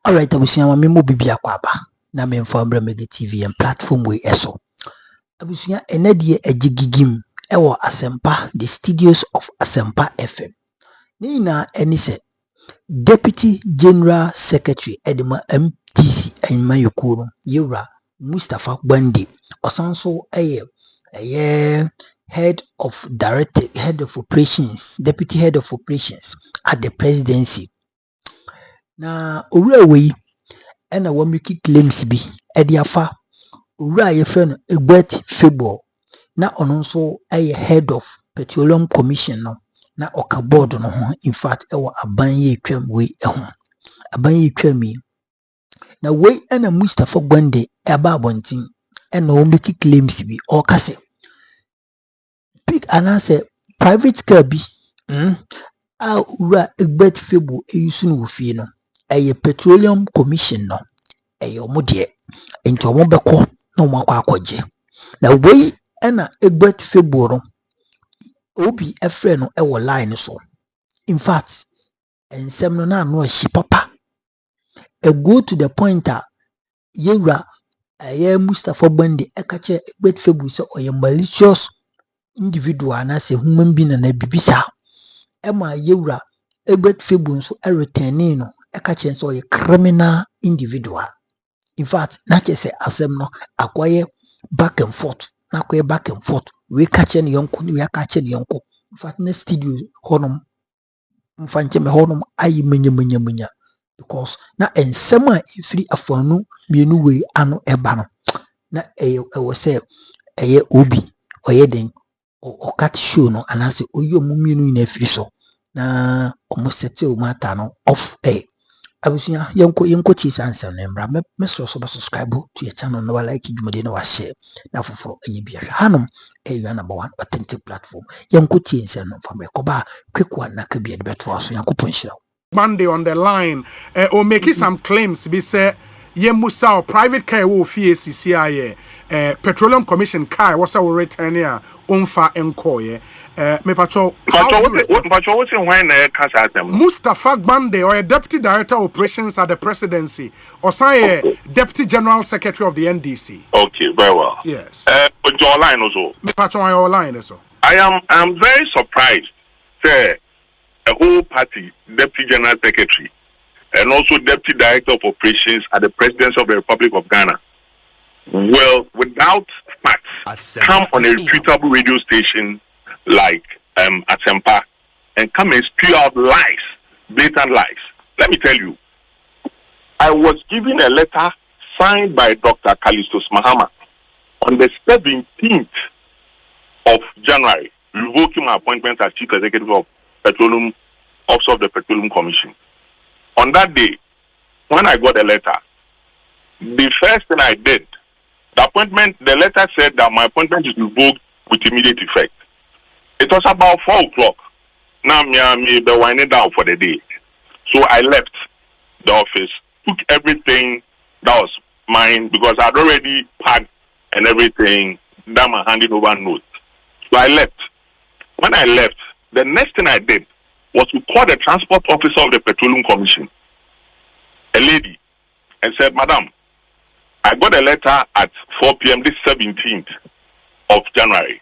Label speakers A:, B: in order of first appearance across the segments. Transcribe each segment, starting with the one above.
A: Alright, abusia me mo bibia kwaba na me mfambra mega TV and platform we eso. Abusia enedie agigigim ewo Asempa, the studios of Asempa FM. Ni na eni se Deputy General Secretary Edema NDC Enma Yokuro Yura Mustapha Gbandi osanso head of operations, deputy head of operations at the presidency. Na owura we ena wamiki claims bi ediafa owura ye friend Egbert Faibille na ono nso head of petroleum commission no na oka board no ho. In fact ewa abanye twam we ho abanye twam na we ena Mustapha Gbandi eba abontin ena wamiki claims bi o kase big anase private car bi a owura Egbert Faibille eyusu no fie no petroleum commission no omo de enti omo beko na omo akwaje na we na Egbert Faibille no obi efre no ewo line so. In fact ensem no na no ahyi papa go to the point yewura Mustapha Gbandi ekache Egbert Faibille so oye malicious individual na se human being na bibisa ema yewura Egbert Faibille so returning no ekache so oye criminal individual. In fact na chese asem no akwaye back and forth we catch any yonko we catch any yonko. In fact na studio honum mfanche me honum ayi menya because na ensema free afanu mienu we ano eba no na ewo se obi oye den o cat show no anase oyo mu mienu na free so na omo settle matter no off abusuya yenko ti sansa no mbra me so subscribe to your channel no like dwumade na wa share na foforo enye bia hanom number one authentic platform yenko ti nsa no from rekoba quick one na ka bia de beto so yanko ponhira
B: Monday on the line or making some claims be say ye musa private car wo fie CCI petroleum commission car was our return here onfa enkoye me pacho
C: what's when
B: Mustapha Gbandi or a deputy director of operations at the presidency or say deputy general secretary of the NDC.
C: Okay, very well.
B: Yes.
C: Your line also.
B: Me pacho your line so.
C: I am very surprised say a whole party deputy general secretary and also deputy director of operations at the presidency of the Republic of Ghana will, without facts, come on a reputable radio station like Asempa and come and spew out lies, blatant lies. Let me tell you, I was given a letter signed by Dr. Kalistos Mahama on the 17th of January, revoking my appointment as chief executive of Petroleum Office of the Petroleum Commission. On that day, when I got a letter, the first thing I did, the letter said that my appointment is revoked with immediate effect. It was about 4 o'clock. Now me be winding down for the day. So I left the office, took everything that was mine because I had already packed and everything, done my handing over notes. So I left. When I left, the next thing I did was to call the transport officer of the Petroleum Commission, a lady, and said, Madam, I got a letter at 4 p.m. this 17th of January.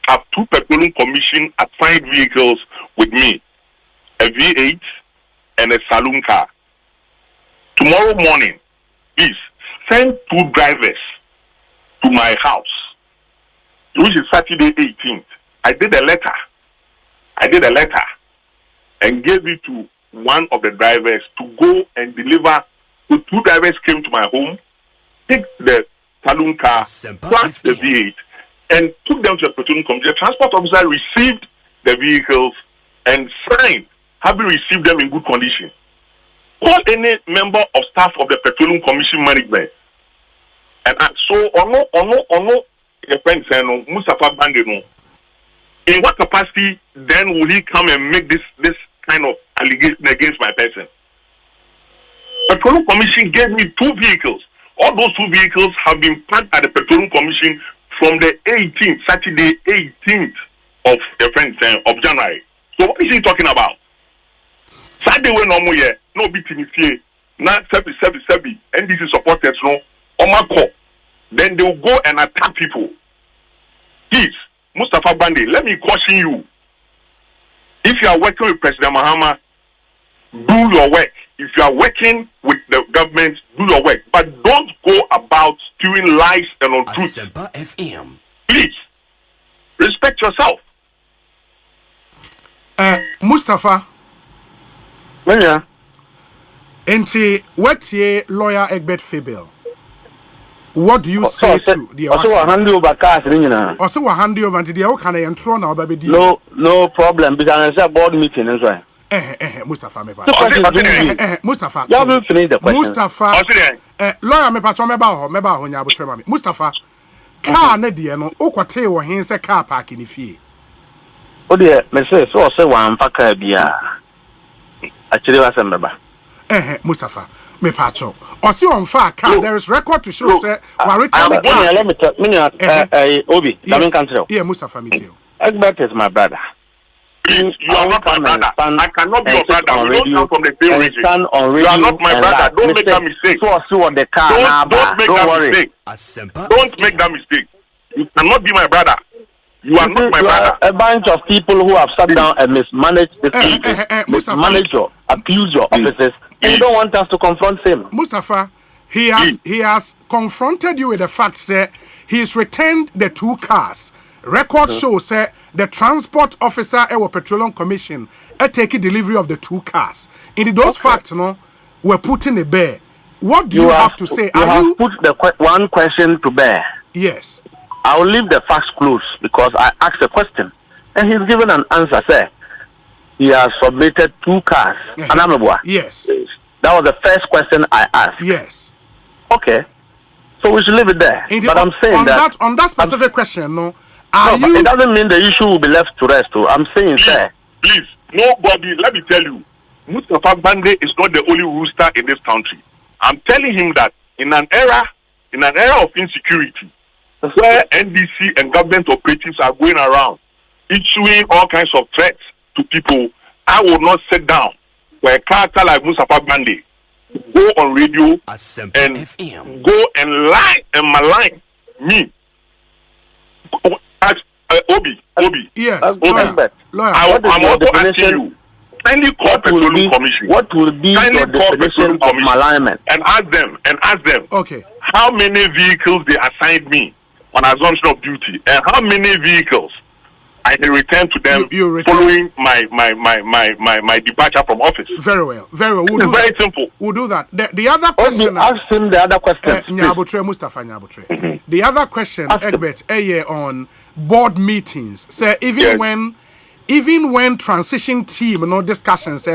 C: I have 2 Petroleum Commission assigned vehicles with me, a V8 and a saloon car. Tomorrow morning, please send 2 drivers to my house, which is Saturday 18th. I did a letter and gave it to one of the drivers to go and deliver. So 2 drivers came to my home, took the saloon car, plus the V8, and took them to the Petroleum Commission. The transport officer received the vehicles and signed, having received them in good condition. Call any member of staff of the Petroleum Commission management. And so, ono, your friend said, Mustapha Gbandi, in what capacity then will he come and make this kind of allegation against my person? Petroleum Commission gave me 2 vehicles. All those 2 vehicles have been parked at the Petroleum Commission from the 18th, Saturday 18th of January. So what is he talking about? Saturday when no more no beating here. Now, sebi, NDC supporters, no, Omako. Then they will go and attack people. Please, Mustapha Gbandi, let me caution you. If you are working with President Mahama, do your work. If you are working with the government, do your work. But don't go about spewing lies and untruth. Please, respect yourself.
B: Mustapha.
D: Yeah.
B: Enti, what's your lawyer Egbert Faibille? What do you say to the
D: also hand over cars
B: also hand over to the Okana and Trona baby?
D: No problem, because I board meeting as well.
B: Mustapha
D: Mustapha, you haven't finished the question.
B: Mustapha, lawyer me patron meba ho nya abotrema me. Mustapha, car na de no okote wo hen se car park ni fie.
D: O de me say so wan fa car bia. Actually was member.
B: Mustapha, me patron. O si on fa car, there is record to show say we return the car.
D: Let me tell Obi, Damin Council.
B: Yeah, Mustapha me too.
D: Egbert is my brother.
C: Please, you are not my brother. I cannot be your brother. We don't come from the same region. You are not my brother. Don't make that mistake.
D: On the car.
C: Don't make that mistake. Don't make that mistake. You cannot be my brother. You are not my brother.
D: A bunch of people who have sat down and mismanaged the city, mismanaged your, abused your offices, and you don't want us to confront him.
B: Mustafa, he has confronted you with the fact that he's returned the 2 cars. Record shows the transport officer at the Petroleum Commission taking delivery of the 2 cars. In those facts, no, were put in a bear. What do you have to say?
D: You have put the one question to bear.
B: Yes.
D: I will leave the facts close because I asked a question and he's given an answer. Say he has submitted 2 cars.
B: Yes.
D: That was the first question I asked.
B: Yes.
D: Okay. So we should leave it there. But I'm saying
B: on that specific question, no.
D: It doesn't mean the issue will be left to rest. I'm saying,
C: please, nobody. Let me tell you, Mustapha Gbandi is not the only rooster in this country. I'm telling him that in an era of insecurity, where NDC and government operatives are going around issuing all kinds of threats to people, I will not sit down for a character like Mustapha Gbandi go on radio and go and lie and malign me. Obi.
B: Yes.
C: Obi. I'm also asking you. Kindly call Petroleum Commission.
D: What will be your definition of malignment?
C: And ask them.
B: Okay.
C: How many vehicles they assigned me on assumption of duty, and how many vehicles I can return to them following my departure from office.
B: Very well.
C: It's very simple.
B: We'll do that. The other question.
D: Ask him the other question.
B: Mustafa Nyabutre. The other question, Egbert, on board meetings. Say even when transition team discussions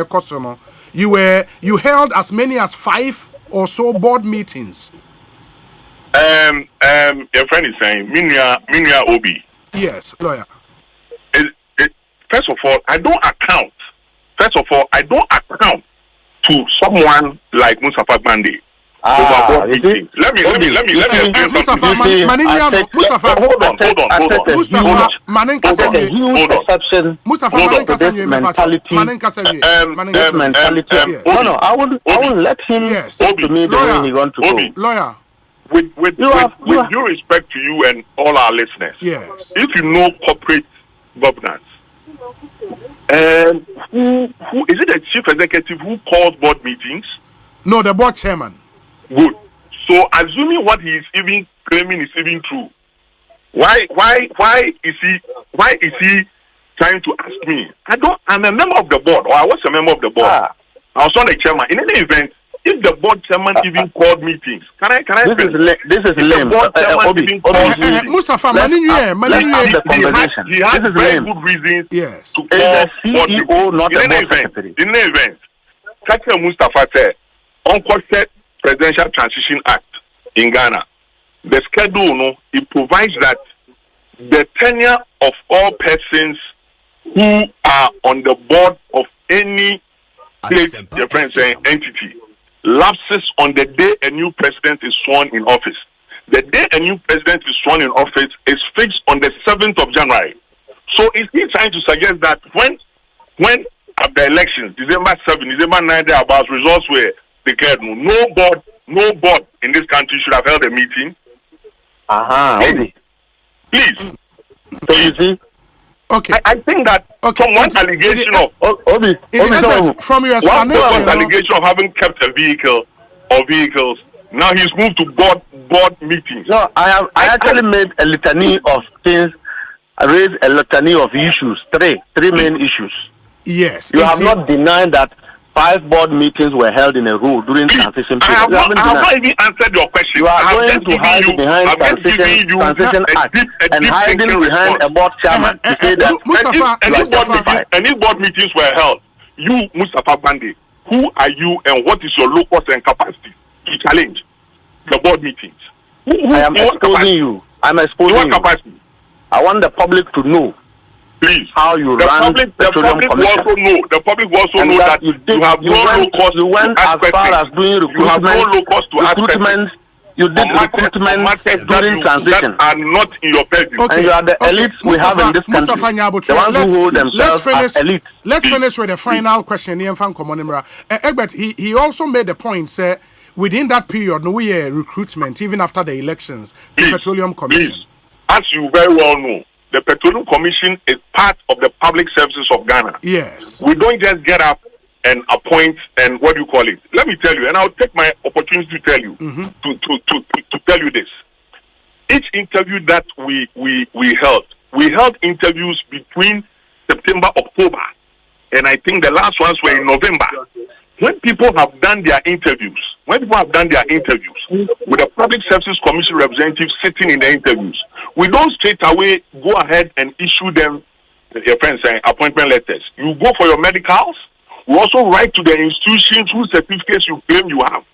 B: you held as many as 5 or so board meetings.
C: Your friend is saying Minya Obi.
B: Yes, lawyer.
C: First of all, I don't account to someone like Mustapha Gbandi. Let me explain something.
B: Mustafa,
C: hold on.
D: I wouldn't let him talk to me the way he wants to go.
B: Lawyer.
C: With due respect to you and all our listeners,
B: yes.
C: If you know corporate governance, who is it? The chief executive who calls board meetings?
B: No, the board chairman.
C: Good. So, assuming what he is even claiming is even true, why is he trying to ask me? I'm a member of the board, or I was a member of the board. I was not the chairman. In any event, if the board chairman even called meetings, can I?
D: This is lame.
B: Mustafa,
C: he has very good reasons to call board meetings.
D: Not the board secretary.
C: In any event, Secretary Mustapha said, unquestioned Presidential Transition Act in Ghana, the schedule, it provides that the tenure of all persons who are on the board of any state, your friend saying entity, lapses on the day a new president is sworn in office. The day a new president is sworn in office is fixed on the 7th of January. So is he trying to suggest that when at the elections, December 7, December 9, about results were declared no board in this country should have held a meeting. Please.
D: So you see.
B: Okay.
C: I think that from one allegation
B: from your explanation,
C: allegation of having kept a vehicle or vehicles, now he's moved to board meetings.
D: No, I actually made a litany of things. I raised a litany of issues, three main issues.
B: Yes.
D: You have not denied that 5 board meetings were held in a row during transition period.
C: I have not even answered your question.
D: You are going to hide behind transition act and hiding behind a board chairman to say that
C: any board meetings were held. You, Mustapha Gbandi, who are you and what is your locus and capacity to challenge the board meetings?
D: I am exposing you. I'm exposing you.
C: Capacity?
D: I want the public to know.
C: Please.
D: How you run the
C: public also know. The public also know that you have no locus.
D: You went as far as doing recruitment. You did recruitment during transition.
C: That are not in your purview.
D: And you are the elites we have in this country. The ones who hold themselves as elites.
B: Let's finish with the final question. Egbert, he also made the point, say, within that period, no recruitment, even after the elections, the Petroleum Commission.
C: Please. As you very well know, the Petroleum Commission is part of the public services of Ghana.
B: Yes.
C: We don't just get up and appoint and what do you call it? Let me tell you, and I'll take my opportunity to tell you, to tell you this. Each interview that we held interviews between September, October, and I think the last ones were in November. When people have done their interviews, with the Public Services Commission representatives sitting in the interviews, we don't straight away go ahead and issue them, your friends saying, appointment letters. You go for your medicals. We also write to the institutions whose certificates you claim you have.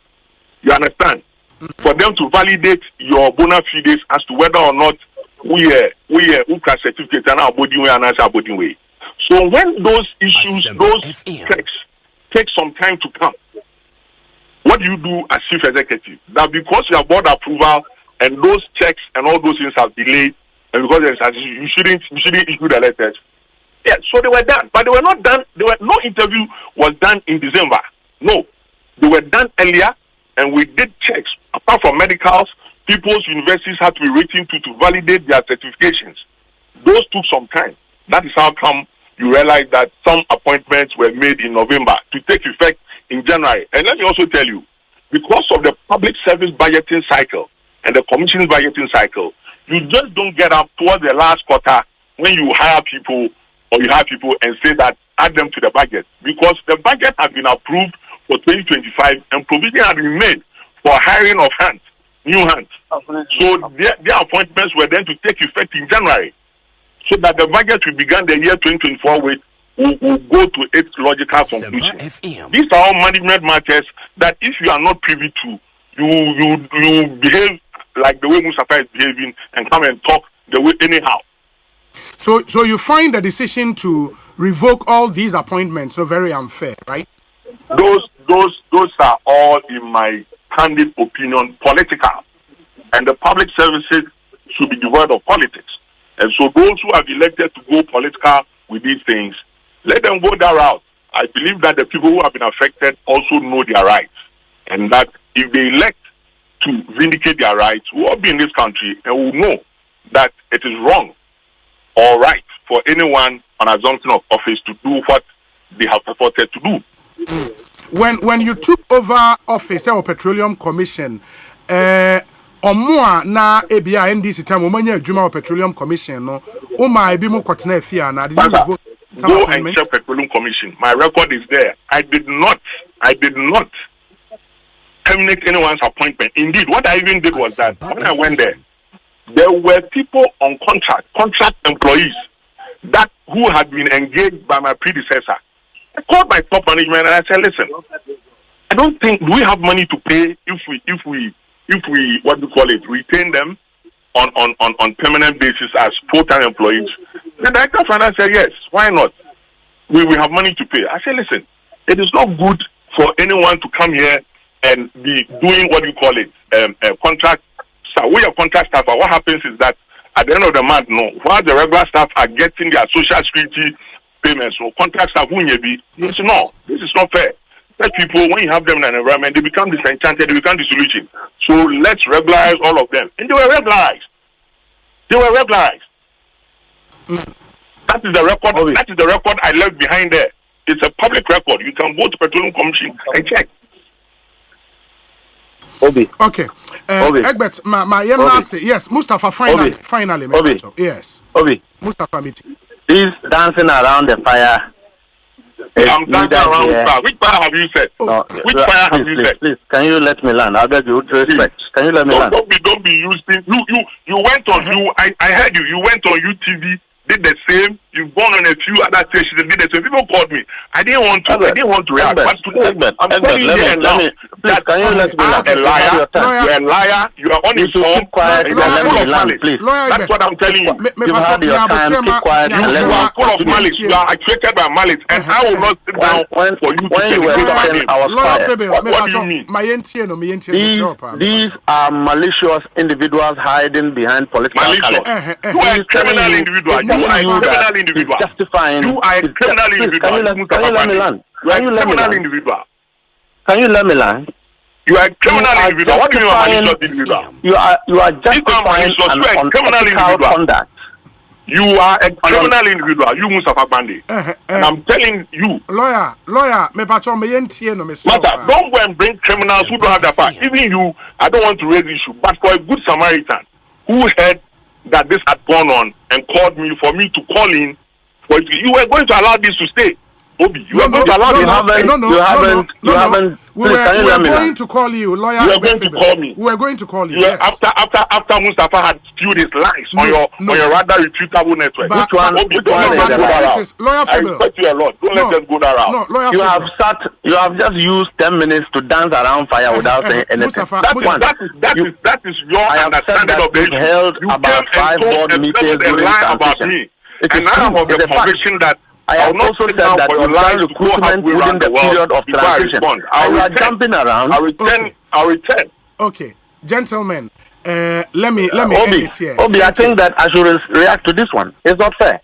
C: You understand? For them to validate your bona fides as to whether or not we can certificate and our body way and our body way. So when those issues, those checks take some time to come, what do you do as chief executive? That because you have board approval and those checks and all those things have delayed, and because you shouldn't issue the letters. Yeah, so they were done, but they were not done. No interview was done in December. No, they were done earlier, and we did checks. Apart from medicals, people's universities had to be written to validate their certifications. Those took some time. That is how come you realize that some appointments were made in November to take effect in January. And let me also tell you, because of the public service budgeting cycle and the commission's budgeting cycle, you just don't get up towards the last quarter when you hire people or you have people and say that add them to the budget, because the budget has been approved for 2025 and provision has been made for hiring of hands, new hands. So their appointments were then to take effect in January, so that the budget we began the year 2024 with will go to its logical conclusion. These are all management matters that if you are not privy to, you behave like the way Mustapha is behaving and come and talk the way anyhow.
B: So you find the decision to revoke all these appointments so very unfair, right?
C: Those are all, in my candid opinion, political, and the public services should be devoid of politics. And so those who have elected to go political with these things, let them go that route. I believe that the people who have been affected also know their rights, and that if they elect to vindicate their rights, we'll all be in this country and we'll know that it is wrong or right for anyone on assumption of office to do what they have purported to do.
B: When you took over office or Petroleum Commission, na ebia NDC time omanya adwuma Petroleum Commission no o ma ebi mo kwotena afia na did you vote
C: go and check Petroleum Commission. My record is there. I did not terminate anyone's appointment. Indeed, what I even did was that when I went there were people on contract employees that who had been engaged by my predecessor. I called my top management and I said, listen, I don't think we have money to pay if we what do you call it, retain them on permanent basis as full-time employees. The director of finance said, yes, why not? We have money to pay. I said, listen, it is not good for anyone to come here and be doing what do you call it, contract staff. We are contract staff, but what happens is that at the end of the month, while the regular staff are getting their social security payments, contract staff, this is not fair. Such people, when you have them in an environment, they become disenchanted, they become disillusioned. So let's regularize all of them. And they were regularized. They were regularized. That is the record.
D: Obi.
C: That is the record I left behind there. It's a public record. You can go to Petroleum Commission and check.
D: Obi.
B: Okay.
D: Obi.
B: Egbert, my yes, Mustapha, finally,
D: Obi.
B: Yes.
D: Obi.
B: Mustapha meeting.
D: He's dancing around the fire.
C: I'm dancing around with fire. Which fire have you said?
D: No,
C: Which fire have you said?
D: Please, can you let me land? I beg you, with respect. Can you let me land?
C: Don't be using. You went on. I heard you. You went on UTV. Did the same. You've gone on a few other stations and did the same. People called me. I didn't want to react. But today, I'm telling you here now that
D: can you let me land?
C: a liar. You're a liar. You are uninformed. You are full of malice. That's what I'm telling you.
D: You've had your time. Keep quiet.
C: You are full of malice. You are actuated by malice, and I will not sit down for you to say my name. What do you mean?
D: These are malicious individuals hiding behind political colors.
C: You are a criminal individual. You are a criminal individual.
D: Justifying.
C: You are a criminal individual.
D: Can you let me land?
C: You are a criminal individual.
D: Can you let me land?
C: You are a criminal individual. What do you mean by malicious individual?
D: You are justifying an unethical conduct.
C: You are a criminal individual. You Mustapha Gbandi. And I'm telling you.
B: Lawyer, me patron me yentie no me so.
C: Don't go and bring criminals who don't have the power. Even you, I don't want to raise issue, but for a good Samaritan who heard that this had gone on and called me for me to call in, but you were going to allow this to stay. Obi, you are going to allow this.
D: You haven't.
B: We were going to call you, lawyer.
C: You are going to call me.
B: We were going to call you.
C: Yes. After Mustapha had spewed his lies on your rather reputable network.
D: Which one?
C: Obi,
D: Which one is the lie?
B: Lawyer
C: I respect you a lot. Don't let us go that route.
B: No, lawyer.
D: You have just used 10 minutes to dance around fire without saying anything.
C: That is your understanding of the issue.
D: Held about 5 board meetings during transition.
C: And I have the conviction that
D: I have also said that you have recruitment within the period of transition. You are jumping around.
C: I'll return.
B: Okay, gentlemen, let me end it here.
D: Obi, I think that I should react to this one. It's not fair.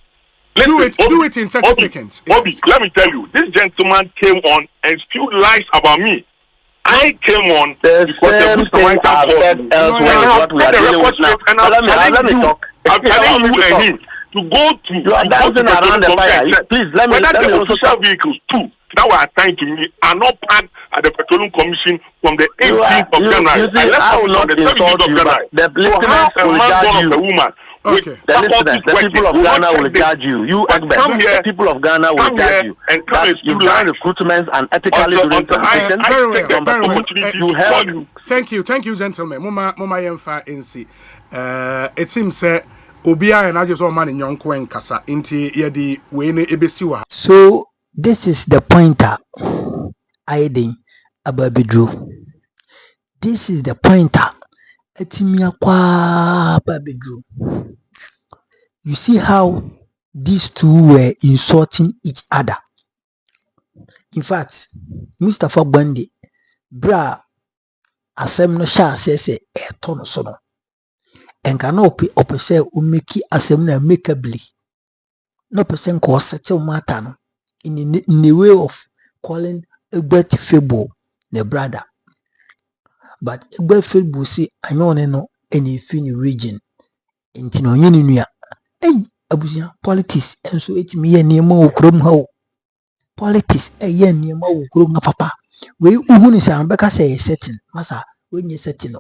B: Do it in 30 seconds.
C: Obi, let me tell you, this gentleman came on and spewed lies about me. I came on
D: the same thing I've said elsewhere is what we are dealing with now. Let me talk.
C: I'm telling you and him to go to.
D: You are dancing around the fire. Please let me also
C: official vehicles too that were assigned to me are not parked at the Petroleum Commission from the 18th of January.
D: I will not insult you, but the listeners will judge you.
B: Okay.
D: The listeners, the people of Ghana will judge you. You, Egbert, the people of Ghana will judge you. That you've done recruitments and ethically during transition.
B: Thank you, gentlemen. Mama yemfa NC. It seems Obia and I just want money nyonko en kasa inti yedi wene ebesiwa.
A: So this is the pointer hiding ababidru. This is the pointer etimia kwa ababidru. You see how these two were insulting each other. In fact, Mustapha Gbandi bra asem no sha say tono sono. And cannot be opposite umeki assembly makeably. No person call settle matter in the way of calling Egbert Faibille the brother. But Egbert Faibille see I know any fini region in Tino Uninia. Hey, Abusia politics and so it me near more crum ho. Politics a yen near more crum papa. We unis and Becca say setting, Massa, when you setting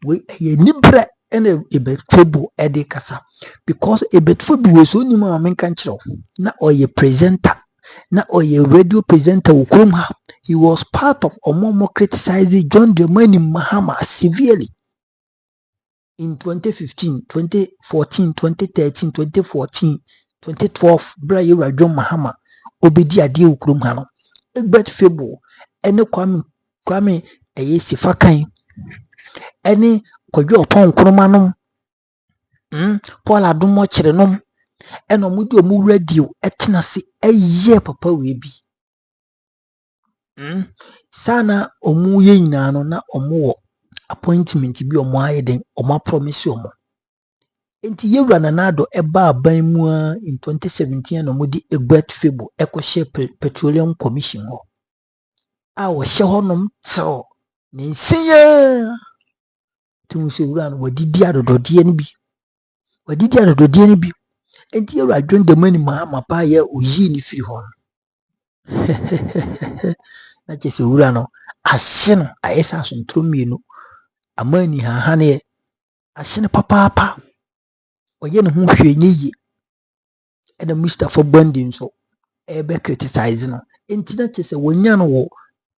A: we a nibre. And Egbert Faibille edi kasa because Egbert Faibille was only more control. Na oye presenter, na oye radio presenter ukrumha. He was part of Omomo criticizing John Dramani Mahama severely in 2015, 2014, 2013, 2014, 2012. Bra John Mahama obedi adi ukrumha no. Egbert Faibille ene kwame sifakan ene Kojo upon Kromanum, Paul Adumo Chirenum, and Omudio Mu radio etnasi a year papa we be. Sana Omu Yenano na Omo appointment be omoaiden Oma promise omo. Enti ye rananado eba baimua in 2017 and Omudi Egbert Faibille Eco Petroleum Commission. a wɔhyɛ hɔnom tew ne nsia tum sɛ wura no wɔdidi adododeɛ no bi enti ɛwura adwon dɛm ani ma pa yɛ oyi ne firi hɔ na kyɛ sɛ wura no ahye no ayɛ sɛ asontoro mmienu ama ani hahaneɛ ahye no papaapa ɔyɛ ne ho hwɛ nyɛ yie ɛna Mustapha Gbandi nso ɛbɛ criticize no enti na kyɛ sɛ wɔnya no wɔ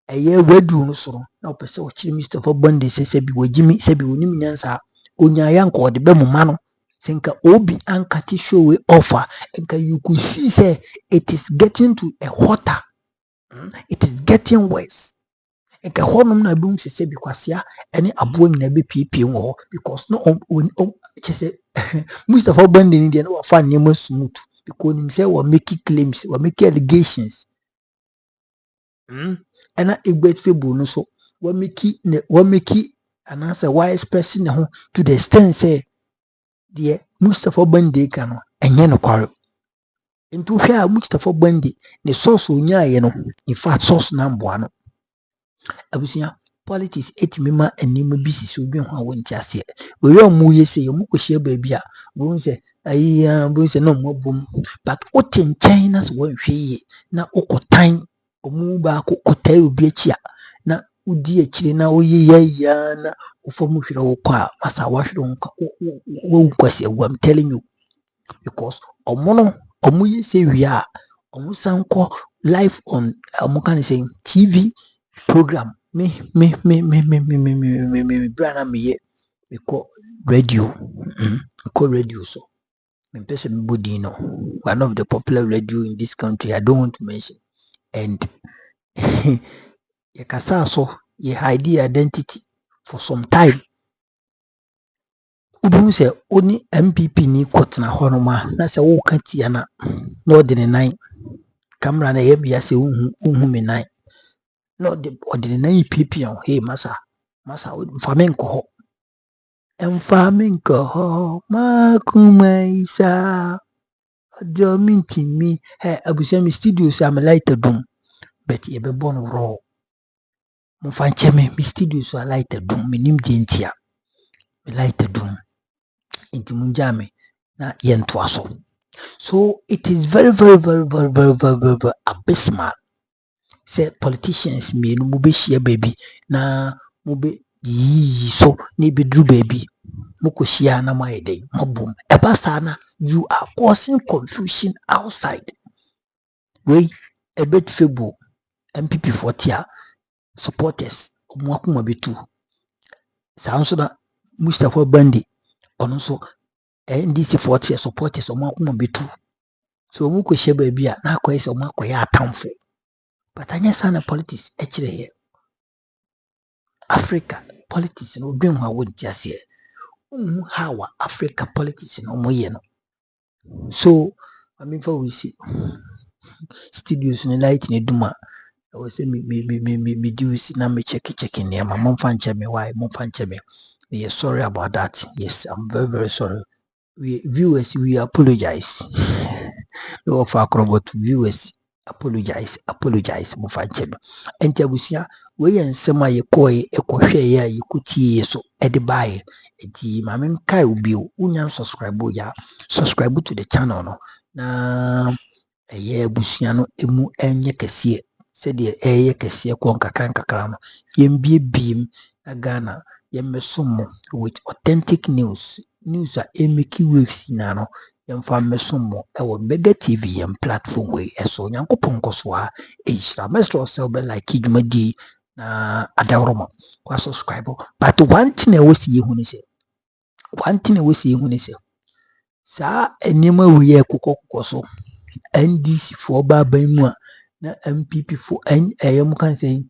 A: ɛyɛ radio no so no na ɔpɛ sɛ ɔkyerɛ Mustapha Gbandi sɛ bi wɔgyimi sɛ bi onim nyansa onyaayɛ anka ɔde bɛ moma no sɛ nka obi anka te show we offer nka you could see say it is getting to a hotter it is getting worse nka hɔnom na bi sɛ bi kwasea ɛne aboa nyina bɛ piepie wɔ hɔ because no kyɛ sɛ Mustapha Gbandi ni deɛ no wafa nneɛma smooth because nim sɛ wɔ make claims wɔ make allegations ɛna Egbert Faibille no so wɔ make anaasɛ why expressing ne ho to the extent say deɛ Mustapha Gbandi ka no ɛnyɛ no kware nti hwɛ a Mustapha Gbandi ne source onyaayɛ no in fact source na mboa no abusua politics etimi ma anima bi sisi obi ho a wonti ase we mu ye se yemu kohyia baabi a wo nse ayiya bo nse no mobom but o tenchen na so wonhwe ye na okotan omu ba kotai obi achi a na udi akire na oyeya na ofomu hwere wo kwa masa wahwere nka wo kwasi I'm telling you because omu ye se wi a omu sanko live on omu kan say TV program me brana me ye me call radio so me person body no one of the popular radio in this country I don't want to mention and ye kasa so ye hide identity for some time ubu se oni MPP ni kotena honoma na se wo katia na ordinary nine camera na yem ya se unhu me nine no the ordinary PP on hey masa farming ko makumaisa ojo minti mi abusia mi studio so am light dum but ye be born raw mo fanche mi studio so light dum minim dientia me light dum inti munjame na yento aso so it is very abysmal say politicians me no mo be share baby na mo be yi so ni be dru baby mo ko share na my day mabum eba sana you are causing confusion outside we Egbert Faibille NPP 40 supporters mo akoma betu sanso na Mustapha Gbandi ono so NDC 40 supporters mo akoma betu so mo ko share baby a na akoye se mo akoye atamfo but anya sana politics ekire here Africa politics no dwen ho awonti ase how Africa politics no moye no so I mean for we see studios in light ni duma I was say me do see na me check in my mom fan me why mom fan me yes sorry about that yes I'm very sorry we viewers we apologize we offer acrobat viewers apologize mo fan me enti abusia we ensema ye koy ekohwe ya yekutie so ede bae enti ma me kai obi o unya subscribe to the channel no na eye abusia no emu enye kese se de eye kese ko nkakra no yembie biem na Ghana yemmesomo with authentic news a emeki waves na no yemfa mesomo ewo mega TV yem platform we eso nyankopon koso a ehira mestro sel be like idwumadi na adawroma kwa subscribe but one thing I was ye hu ni se sa enema we ye kokoko so NDC for baba mu a na MPP for ayam kan say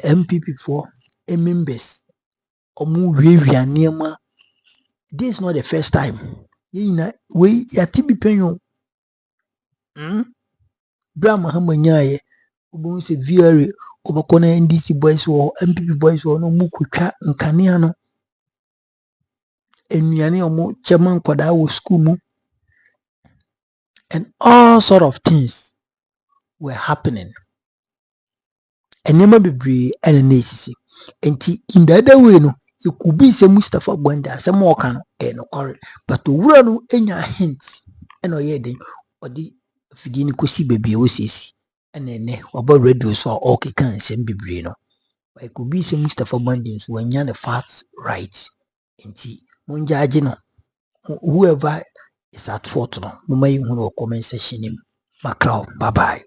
A: MPP for members omu wiewia niema. This is not the first time yina we yatibi penyo bra mahamanyaye obu se Vrs obako na NDC boys wo MPP boys wo no mu kwatwa nkane ano enuane omu chairman kwada wo school mu and all sort of things were happening enema bebree ene na esisi enti in the other way no it could be say Mustapha Gbandi asem o kan no correct but owura no enya hint ene oye den odi fidi ni kosi bebree wo sisi ene ne oba radio so o keka nsem bebree no it could be say Mustapha Gbandi so wanya the facts right enti monjaje no whoever is at fault no mama yi hu no comment section nim macro bye bye.